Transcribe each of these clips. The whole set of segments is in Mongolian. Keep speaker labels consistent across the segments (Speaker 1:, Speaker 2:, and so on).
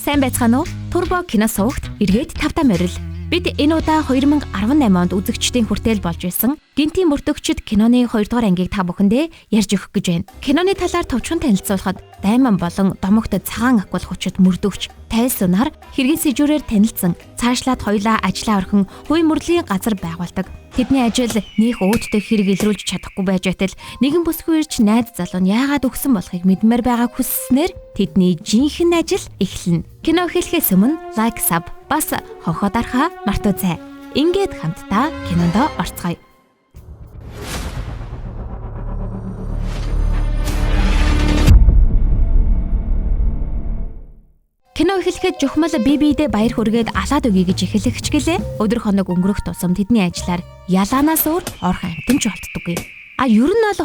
Speaker 1: Сайн байцгаана уу? Турбо кино сувагт эргээд тавтаа морил. Бид энэ удаа 2018 онд үзэгчдийн хүртэл болж байсан Гинтийн мөрдөгчд киноны 2 дугаар ангийг та бүхэндээ ярьж өгөх гэж байна. Киноны талаар товчхон танилцуулахад Дайман болон Домогт цагаан акул хүчит мөрдөгч тайлсунаар хэргийн сэжүүрээр танилцсан. Цаашлаад хоёлаа ажлаа орхин хувийн мөрлийн газар байгуулдаг. Тэдний ажил нөх өөдтэй хэрэг илрүүлж чадахгүй байж байтал нэгэн бүсгүй ирж найз залуу нь яагаад өгсөн болохыг мэдмээр байгааг хүсснээр тэдний жинхэнэ ажил эхэлнэ. Кино эхлэхээс өмнө лайк, саб бас хонхоо дарахаа мартаоцай. Ингээд хамтдаа кинонд орцгоё. Кино эхлэхэд жухмал бибидээ баяр хүргээд алаад өгье гэж эхлэх гэлээ. Өдөр хоног өнгөрөх тусам тэдний ажлаар ялаанаас өөр орхон амтанч болтдоггүй. Ер нь бол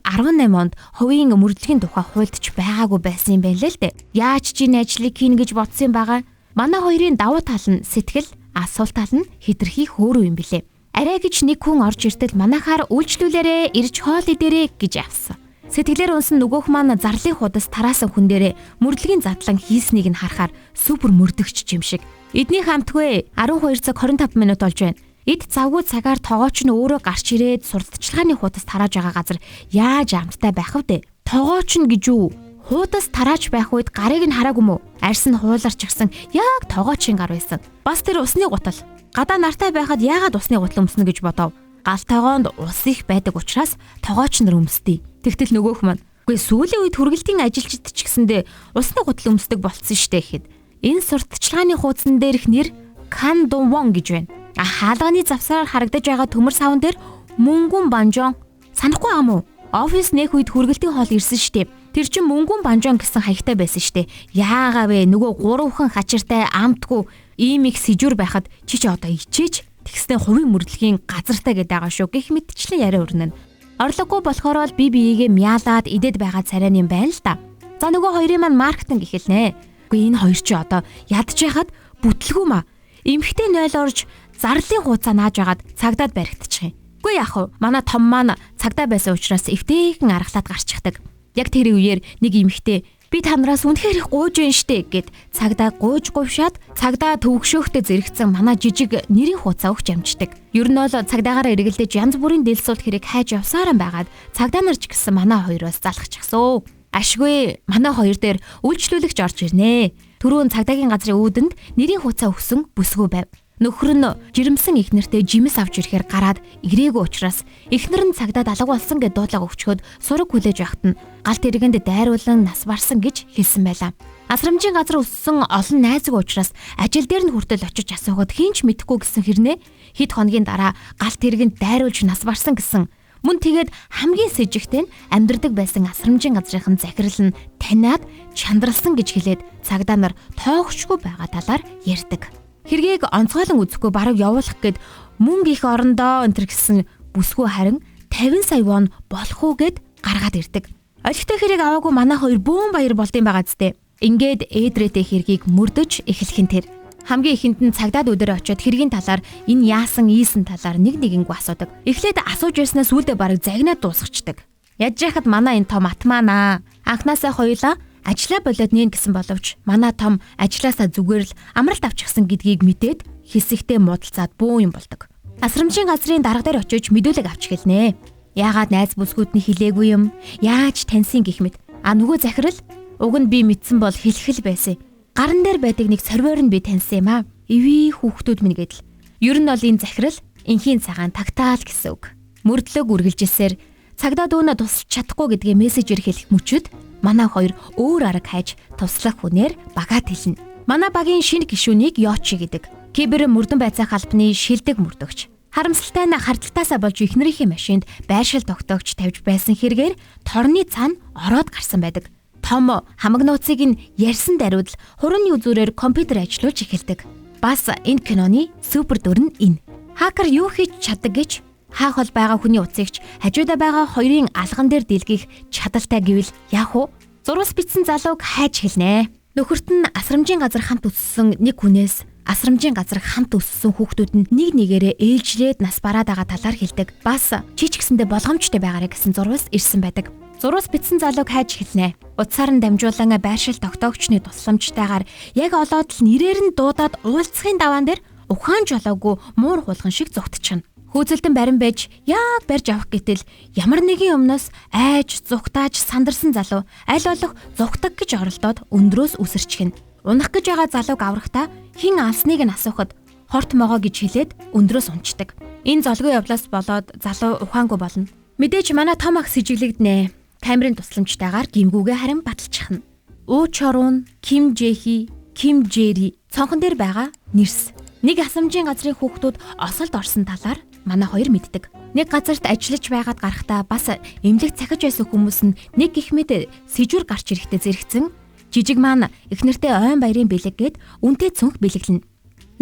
Speaker 1: 2018 онд хувийн мөрдлөгийн тухай хуульдч байгаагүй байсан юм байна л дээ. Яаж ч энэ ажлыг хийн гэж бодсон байгаа. Манай хоёрын давуу тал нь сэтгэл, асуул тал нь хэтэрхий хөөрөв юм билээ. Арай гэж нэг хүн орж иртэл манайхаар үйлчлүүлээрээ ирж хоол идэрээ гэж авсан. Сэтгэлээр унсан нөгөөх маань зарлын худас тараасан хүн дээрээ мөрдлөгийн задлан хийснийг нь харахаар супер мөрдөгч юм шиг. Эдний хамтгүй 12 цаг 25 минут болж байна. Эд завгүй цагаар тогооч нь өөрөө гарч ирээд сурталчилгааны худас тарааж байгаа газар яаж амттай байх вэ? Тогооч нь гэж юу? Худас тарааж байх үед гарыг нь хараагүй мүү? Арьс нь хууларч гисэн яг тогоочийн гар байсан. Бас тэр усны гутал. Гадаа нартай байхад яагаад усны гутал өмснө гэж бодов? Галтайгоонд ус их байдаг учраас тогооч нар өмсдөө. Тэгтэл нөгөөх маань үгүй сүүлийн үед хүргэлтийн ажилчид ч гэсэндээ усны гутал өмсдөг болцсон штэ гэхэд энэ сурталчилгааны хуудсан дээрх нэр Кан Дунвон гэж байна. Хаалганы завсараар харагдаж байгаа төмөр савн дээр мөнгөн банжон санахгүй юм уу? Офис нэх үед хүргэлтийн хоол ирсэн штэ. Тэр чинь мөнгөн банжон гэсэн хаягтай байсан штэ. Яагаа вэ? Нөгөө гурван хачиртай амтгүй ийм их сэжүр байхад чи одоо ичээж тэгснэ хувийн мөрдлөгийн газартай гэдэг байгаа шүү. Гэх мэтчлэн яриа өрнөн. Орлогогүй болохоор л би биегээ мяалаад идээд байгаа царайн юм байна л да. За нөгөө хоёрын маань маркетинг эхэлнэ. Үгүй энэ хоёр чи одоо ядж яхад бүтлгүй маа. Эмхтэй 0 орж зарлын хуудасаа нааж агаад цагдаад баригдчих юм. Үгүй яах вэ? Манай том маань цагдаа байсан учраас эвтэйхэн аргалаад гарчихдаг. Яг тэр үеэр нэг эмхтэй би танараас үнэхээр их гууж байна штэ гэд цагдаа гууж говшаад цагдаа төвөгшөөхтэй зэрэгцэн манай жижиг нэрийн хуудасаа өгч амждаг. Ер нь бол цагдаагаараа эргэлдэж янз бүрийн дэлсүүлт хэрэг хайж явсараа байгаад цагдаа нар ч гэсэн манай хоёроос залхчихсан. Ашгүй манай хоёр дээр үйлчлүүлэгч орж ирнэ. Түрүүн цагдаагийн газрын үүдэнд нэрийн хуудасаа өгсөн бүсгүй байв. Нөхөр нь жирэмсэн ихнэртэй жимс авч ирэхээр гараад ирээгүй учраас ихнэр нь цагдаад алга болсон гэд дуудлага өгчхөд сураг хүлээж явахт нь галт иргэнд дайруулан нас барсан гэж хэлсэн байлаа. Асрамжийн газар өссөн олон найзаг учраас ажил дээр нь хүртэл очиж асуугаад хинч мэдэхгүй гэсэн хэрнээ хэд хоногийн дараа галт иргэнд дайруулж нас барсан гэсэн. Мөн тэгээд хамгийн сэжигтэй нь амьдрдаг байсан асрамжийн газрынхан захирал нь таниад чандралсан гэж хэлээд цагдаа нар тоогчгүй байгаа талаар ярьдаг. Хэргийг онцгойлон үзэхгүй бараг явуулах гээд мөнгө их орондоо өнтер гэсэн бүсгүй харин 50 сая вон болох уу гэд гаргаад ирдэг. Олигтой хэрэг аваагүй манай хоёр бөөн баяр болдсон байгаа зү. Ингээд ээдрээтэй хэргийг мөрдөж эхлэхин тэр. Хамгийн ихэнд нь цагдаад өдөр очиод хэргийн талаар энэ яасан ийсэн талаар нэг-нэгэнгүй асуудаг. Эхлээд асууж байснаас сүүлдээ бараг загнаад дуусчихдаг. Яаж яхад манай энэ том атмаанаа анхнаасаа хоёулаа ажлаа болоод нээн гэсэн боловч манай том ажлаасаа зүгээр л амралт авчихсан гэдгийг мэдээд хэсэгтээ муудалцаад бөө юм болдог. Асрамжийн газрын дарга дээр очиж мэдүүлэг авч гэлнэ. Яагаад найз бүсгүүд нь хэлээгүй юм? Яаж таньсын гэх мэт. Нөгөө захирал уг нь би мэдсэн бол хэлхэл байсан. Гаран дээр байдаг нэг сорвоор нь би таньсан юм аа. Эвээ хүүхдүүд минь гэдэл. Ер нь бол энэ захирал инхийн цагаан тагтаал гэсэн үг. Мөрдлөг үргэлжилсээр цагдаа дүүнэ тусалж чадахгүй гэдгээ мессежээр хэлэх мөчөд манай хоёр өөр арга хайж туслах хүнээр багаад хэлнэ. Манай багийн шинэ гишүүнийг Йочи гэдэг. Кибер мөрдөн байцаах албаны шилдэг мөрдөгч. Харамсалтай нь хардталтаасаа болж ихнэрийнхээ машинд байршил тогтоогч тавьж байсан хэрэгээр торны цаана ороод гарсан байдаг. Том хамаг нууцыг нь ярьсан даруйд хурууны үзүүрээр компьютер ажиллуулж эхэлдэг. Бас энэ киноны супер дүр нь энэ. Хакер юу хийж чаддаг гэж хаах бол байгаа хүний утсыгч хажуудаа байгаа хоёрын алган дээр дэлгэх чадaltaй гэвэл яах вэ? Зурвас бичсэн залууг хайж хэлнэ. Нөхөрт нь асрамжийн газар хамт үссэн нэг хүнээс Асрамжийн газар хамт өссөн хүүхдүүд нь нэг нэгээрээ ээлжлээд нас бараад байгаа талаар хэлдэг. Бас чи ч гэсэндээ болгоомжтой байгаарэ гэсэн зурвас ирсэн байдаг. Зурвас бичсэн залууг хайж эхэлнэ. Утсаар нь дамжуулан байршил тогтоогчны тусламжтайгаар яг олоод л нэрээр нь дуудаад уулзахын даваан дээр ухаан жолоогүй муур хулган шиг зүгтчихнэ. Хөөцөлдөн барин байж яг барьж авах гэтэл ямар нэгэн өмнөөс айж зүгтааж сандарсан залуу аль болох зүгтаг гэж оролдоод өндрөөс үсэрчгэн. Унах гэж байгаа залууг аврахтаа хэн алсныг нь асуухад хорт могоо гэж хэлээд өндрөөс унцдаг. Энэ золгүй явлаас болоод залуу ухаангүй болно. Мэдээж манай том ах сэжиглэгднэ. Камерын тусламжтайгаар гимгүүгээ харин баталчихна. Уу Чорун, Ким Жэхи, Ким Жэри цонхон дээр байгаа нэрс. Нэг асамжийн газрын хүүхдүүд осолд орсон талаар манай хоёр мэддэг. Нэг газарт ажиллаж байгаад гарахдаа бас эмнэлэгт цахиж байсан хүмүүс нь нэг гих мэд сэжүр гарч ирэхдээ зэрэгцэн жижиг маань эхнэртэй ойн баярын бэлэг гээд үнтэй цүнх бэлэглэнэ.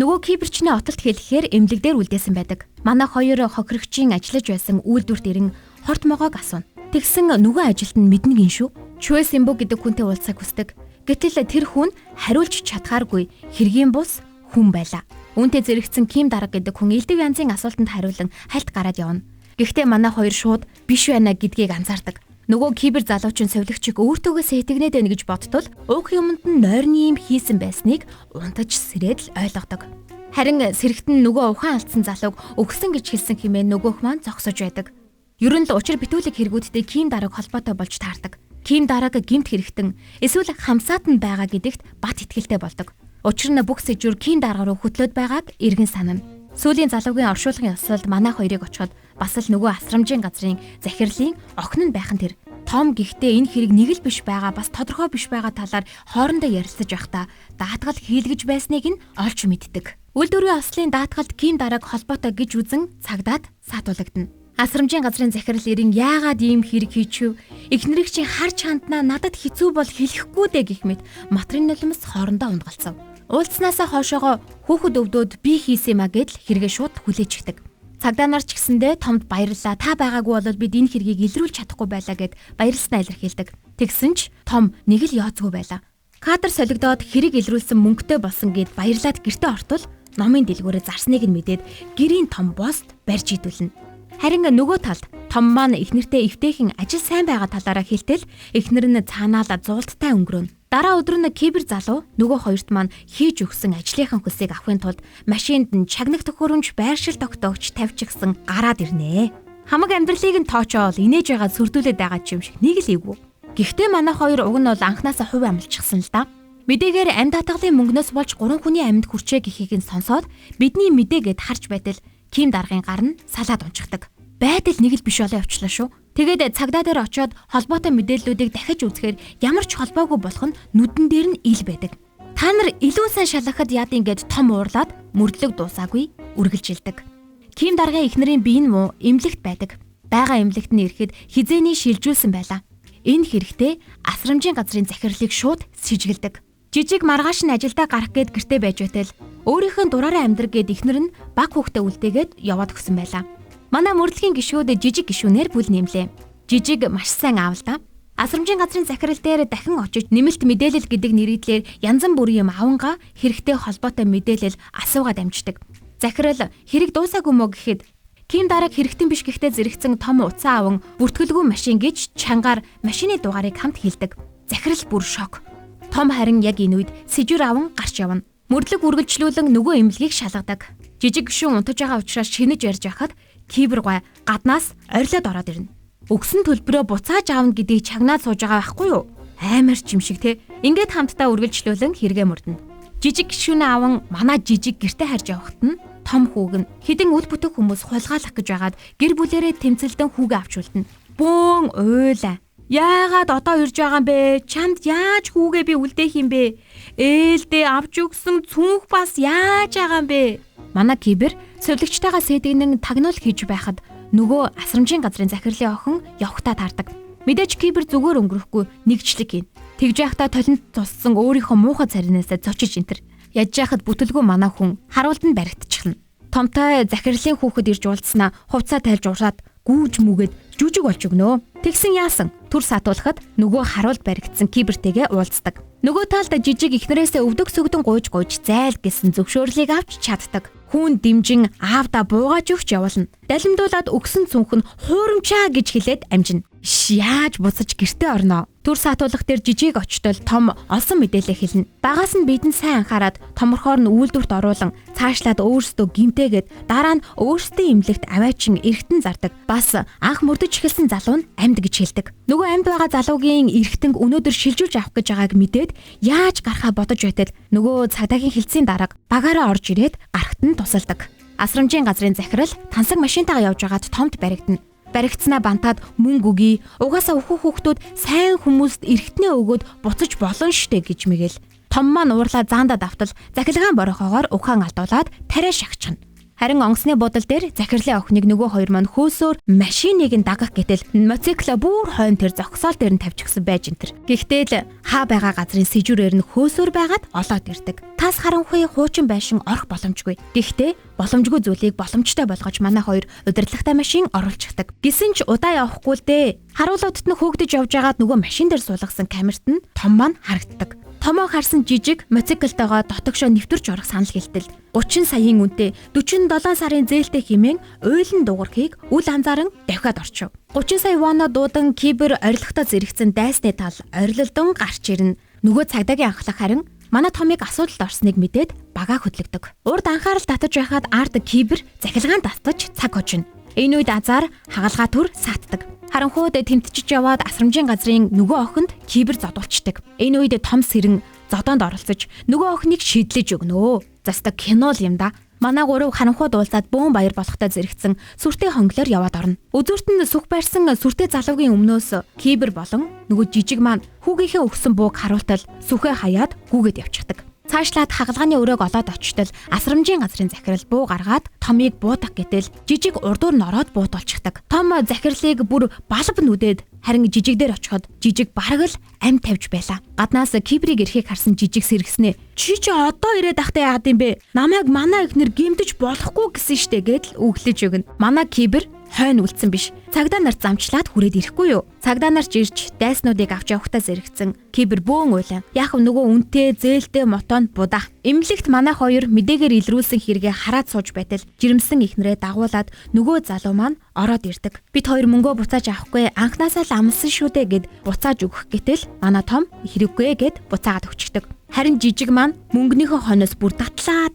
Speaker 1: Нөгөө киберчний отолт хэлэхээр эмнэлэг дээр үлдээсэн байдаг. Манай хоёр хохирогчийн ажиллаж байсан үйлдвэрт ирэн хорт могоог асууна. Тэгсэн нөгөө ажилт нь мэднэ гин шүү. Чуэ Симбу гэдэг хүнтэй уулзах хүсдэг. Гэтэл тэр хүн хариулж чадхааргүй хэргийн бус хүн байлаа. Үүнтэй зэрэгцэн Ким дарга гэдэг хүн элдв янзын асуултанд хариулан хальт гараад явна. Гэхдээ манай хоёр шууд биш байна гэдгийг анзаардаг. Нөгөө кибер залуучин совилогчиг өөртөөгөө сэтгэнээд байна гэж бодтол уух юмд нь нойрны юм хийсэн байсныг унтаж сэрээд л ойлгодог. Харин сэрэгтэн нөгөө ухаан алдсан залууг өгсөн гэж хэлсэн хэмээн нөгөөх маань зогсож байдаг. Ер нь л учир битүүлэг хэрэгүүдтэй Ким дарга холбоотой болж таардаг. Ким дарга гэмт хэрэгтэн эсвэл хамсаад нь байгаа гэдэгт бат итгэлтэй болдог. Учир нь бүх сэжүр Ким дарга руу хөтлөөд байгааг эргэн санана. Сүүлийн залуугийн оршуулгын ёслолд манай хоёрыг очиход бас л нөгөө асрамжийн газрын захирлын охин нь байхан тэр. Том гихтээ энэ хэрэг нэг л биш байгаа бас тодорхой биш байгаа талаар хоорондоо ярилцаж байхдаа даатгал хийлгэж байсныг нь олж мэддэг. Үйлдвэрийн ослын даатгалд Ким дарга холбоотой гэж үзэн цагдаад саатуулагдана. Асрамжийн газрын захирал ирэн яагаад ийм хэрэг хийчихв? Эхнэрийг чинь харж ханднаа надад хэцүү бол хэлэхгүй дээ гэх мэт матрын нулимс хоорондоо ундгалцав. Уулзснаасаа хойшоогоо хүүхэд өвдөөд би хийсэн юм а гэдэл хэрэгээ шууд хүлээж өгдөг. Цагдаа нар ч гэсэндээ томд баярлаа. Та байгаагүй бол бид энэ хэргийг илрүүлж чадахгүй байлаа гэд баярлснаа илэрхийлдэг. Тэгсэн ч том нэг л яоцгүй байлаа. Кадр солигдоод хэрэг илрүүлсэн мөнгөтэй болсон гэд баярлаад гэртээ ортвол номын дэлгүүрээ зарсныг нь мэдээд гэрийн том босд барьж идүүлнэ. Харин нөгөө талд том маань эхнэртэй эвтэйхэн ажил сайн байгаа талаараа хэлтэл эхнэр нь цаанаалаа зуулттай өнгөрөөнө. Дараа өдөр нь кибер залуу нөгөө хоёрт маань хийж өгсөн ажлынхан хөлсийг авахын тулд машинд нь чагнах төхөөрөмж байршил тогтоогч тавьчихсан гараад ирнэ. Хамаг амьдралыг нь тоочоол инээж байгаа сүрдүүлээд байгаа ч юм шиг нэг л эвгүй. Гэхдээ манай хоёр уг нь бол анханасаа хувь амлчихсан л да. Мэдээгээр амь татгалын мөнгнөөс болж 3 хүний амьд хүрчээ гэхийг нь сонсоод бидний мэдээгээд харж байтал Ким даргын гар нь салаад унчихдаг. Байдал нэг л биш болоо явчлаа шүү. Тэгээд цагдаа дээр очиод холбоотой мэдээллүүдийг дахиж үзэхээр ямар ч холбоогүй болох нь нүдэн дээр нь ил байдаг. Та нар илүү сайн шалгахад яад ингээд том уурлаад мөрдлөг дуусаагүй үргэлжилдэг. Ким даргын эхнэрийн бие нь муу эмнэлэгт байдаг. Бага эмнэлэгт нь ирэхэд хизээний шилжүүлсэн байлаа. Энэ хэрэгтэй асрамжийн газрын захирлыг шууд сэжгэлдэг. Жижиг маргааш нь ажилдаа гарах гээд гэртээ байж байтал өөрийнх нь дураараа амьдрах гээд эхнэр нь баг хүүхдээ үлдээгээд яваад өгсөн байлаа. Манай мөрдлөгийн гишүүд жижиг гишүүнээр бүл нэмлээ. Жижиг маш сайн аав л да. Асрамжийн газрын захирал дээр дахин очиж нэмэлт мэдээлэл гэдэг нэрийдлэр янз бүрийн юм аванга хэрэгтэй холбоотой мэдээлэл асуугаад амждаг. Захирал хэрэг дуусаагүй мó гэхэд Ким дарга хэрэгтэн биш гэхдээ зэрэгцэн том уцаа аван бүртгэлгүй машин гэж чангаар машины дугаарыг хамт хэлдэг. Захирал бүр шок. Том харин яг энэ үед сэжүр аван гарч явна. Мөрдлөг үргэлжлүүлэн нөгөө эмнэлгийг шалгадаг. Жижиг гишүүн унтаж байгаа учраас шинэж ярьж байхад кибер гой гаднаас орилоод ороод ирнэ. Өгсөн төлбөрөө буцааж аавна гэдгийг чагнаад сууж байгаа байхгүй юу? Амар ч юм шиг те. Ингээд хамтдаа үргэлжлүүлэн хэрэгэ мөрдөнө. Жижиг гишүүнээ аван манай жижиг гэрте харж явахт нь том хүүг нь хэдэн үл бүтэх хүмүүс хулгайлах гэж байгаад гэр бүлэрээ тэмцэлдэн хүүгээ авч үлдэнэ. Бөөн уйлаа. Яагаад одоо ирж байгаа юм бэ? Чамд яаж хүүгээ би үлдээх юм бэ? Ээлдээ авч өгсөн цүнх бас яаж байгаа юм бэ? Манай кибер совилогчтойгоо сэдгэнэн тагнуул хийж байхад нөгөө асрамжийн газрын захирлын охин явхтаа таардаг. Мэдээж кибер зүгээр өнгөрөхгүй нэгжлэг ийн. Тэгж байхдаа толинд туссан өөрийнхөө муухай царинаас зочиж энтер. Ядж яхад бүтэлгүй манай хүн харуулд нь баригдчихна. Томтой захирлын хүүхэд ирж уулзнаа хувцас тайлж ураад гүүж мүгээд жүжиг болж өгнөө. Тэгсэн яасан? Түр саатуулахад нөгөө харуулд баригдсан кибертэйгээ уулздаг. Нөгөө талд жижиг ихнэрээсээ өвдөг сүгдэн гуйж зайл гэсэн зөвшөөрлийг авч чаддаг. Хүүн дэмжин аавда буугааж өгч явуулна. Далимдуулаад өгсөн цүнх нь хуурамчаа гэж хэлээд амжина. Яаж буцаж гэртээ орноо? Түр саатуулах дээр жижиг очтол том олсон мэдээлэл хэлнэ. Багаас нь бидэнд сайн анхаарад томорхоор нь үйлдвэрт оруулан цаашлаад өөрсдөө гимтээгээд дараа нь өөрсдийн имлэгт аваачин эргэтэн зардаг. Бас анх мөрдөж эхэлсэн залуу нь амьд гэж хэлдэг. Нөгөө амьд байгаа залуугийн эргэтэнг өнөөдөр шилжүүлж авах гэж байгааг мэдээд яаж гарахаа бодож байтал нөгөө цагдаагийн хэлцийн дарга багаараа орж ирээд гарахт нь тусалдаг. Асрамжийн газрын захирал тансаг машинтайгаа явж байгаад томд баригдана. Баригдсанаа бантаад мөнгө өгье. Угаасаа өхөх хүүхдүүд сайн хүмүүст эргэтнээ өгөөд буцаж болно штэ гэж мэгэл. Том маань уурлаа заандаа давтал захилгаан борохоогоор ухаан алдуулаад тариа шагчихна. Харин онгоцны будал дээр захирлын охиныг нөгөө хоёр маань хөөсөөр машиныг нь дагах гэтэл мотоцикла бүр хойно тэр зогсоол дээр нь тавьчихсан байж энтер. Гэхдээ л хаа байгаа газрын сэжүүрээр нь хөөсөөр байгаад олоод ирдэг. Тас харанхуй хуучин байшин орох боломжгүй. Гэхдээ боломжгүй зүйлийг боломжтой болгож манай хоёр удирдлагатай машин оруулчихдаг. Гисэн ч удаа явахгүй л дээ. Харуулуудад нь хөөгдөж явж байгаад нөгөө машин дээр суулгасан камерт нь том маань харагддаг. Томоо харсан жижиг мотоциклтойгоо дотогшоо нэвтэрч орох санал хэлтэл 30 саяын үнэтэй 47 сарын зээлтэй хэмээн уйлан дуурхийг үл анзааран давхиад орчив. 30 сая воно дуудан кибер орилготой зэрэгцэн дайсны тал орилолдон гарч ирнэ. Нөгөө цагдаагийн анхлах харин манай Томыг асуудалд орсныг мэдээд багаа хөдлөгдөг. Урд анхаарал татаж байхад ард кибер захилгаан татаж цаг хожино. Энэ үед азар хагалгаа төр саатдаг. Харанхууд тэмтчиж яваад асрамжийн газрын нөгөө охинд кибер зодуулцдаг. Энэ үед Том сэрэн зодоонд оролцож нөгөө охиныг шидлэж өгнө. Заста кино л юм да. Манай гурав харанхууд уулзаад бөөн баяр болохтой зэрэгцэн сүртэй хонглоор яваад орно. Үзүүрт нь сүх байрсан сүртэй залуугийн өмнөөс кибер болон нөгөө жижиг маань хүүгийнхээ өгсөн бууг харуултал сүхээ хаяад гүгээд явчихдаг. Цаашлаад хагалгааны өрөөг олоод очтол асрамжийн газрын захирал буу гаргаад Томыг буудах гэтэл жижиг урдуур нь ороод буутуулчихдаг. Том захирлыг бүр балб нүдээд харин жижиг дээр очиход жижиг бараг л ам тавьж байла. Гаднаас кибрийг ирэхийг харсан жижиг сэргснээ. Чи одоо ирээд ахтай яад юм бэ? Намайг манай ихнэр гэмтэж болохгүй гэсэн штэ гэдэл өглөж өгнө. Манай кибер хойно үлдсэн биш. Цагдаа нарт замчлаад хүрээд ирэхгүй юу? Цагдаа нарч ирж дайснуудыг авч явахтаа зэрэгцэн кибер бөөн уйлаа. Яг нөгөө үнтэй зээлтэй мотонд будаа. Имлэгт манай хоёр мэдээгээр илрүүлсэн хэрэгээ хараад сууж байтал жирэмсэн ихнэрээ дагуулад нөгөө залуу маань ороод ирдэг. Бид хоёр мөнгөө буцааж авахгүй анхнаасаа л амлсан шүү дээ гэд буцааж өгөх гэтэл манай Том хэрэггүй гэд буцаагаад өгчдөг. Харин жижиг маань мөнгөнийхөө хоноос бүр татлаа.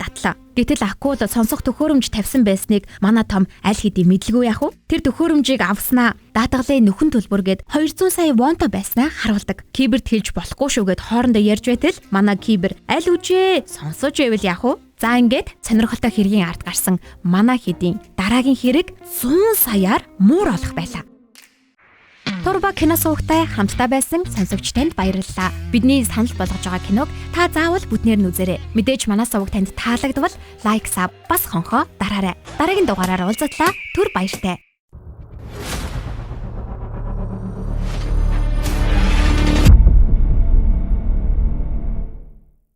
Speaker 1: Гэтэл акул сонсох төхөөрөмж тавьсан байсныг манай Том аль хэдийн мэдлгүй яах вэ? Тэр төхөөрөмжийг авснаа даатгалын нөхөн төлбөр гээд 200 сая вонто байснаа харуулдаг. Киберт хэлж болохгүй шүүгээд хоорондоо ярьж байтал манай кибер аль үжээ сонсож байвал яах вэ? За ингээд сонирхолтой хэргийн ард гарсан манай хэдийн дараагийн хэрэг 100 саяар муур олох байлаа. Турба кино суугтай хамтдаа байсан сонсогч танд баярлалаа. Бидний санал болгож байгаа киног та заавал бүтнээр нь үзээрэй. Мэдээж манай суваг танд таалагдвал лайк, саб бас хонхоо дараарай. Дараагийн дугаараар уулзтлаа. Түр баяртай.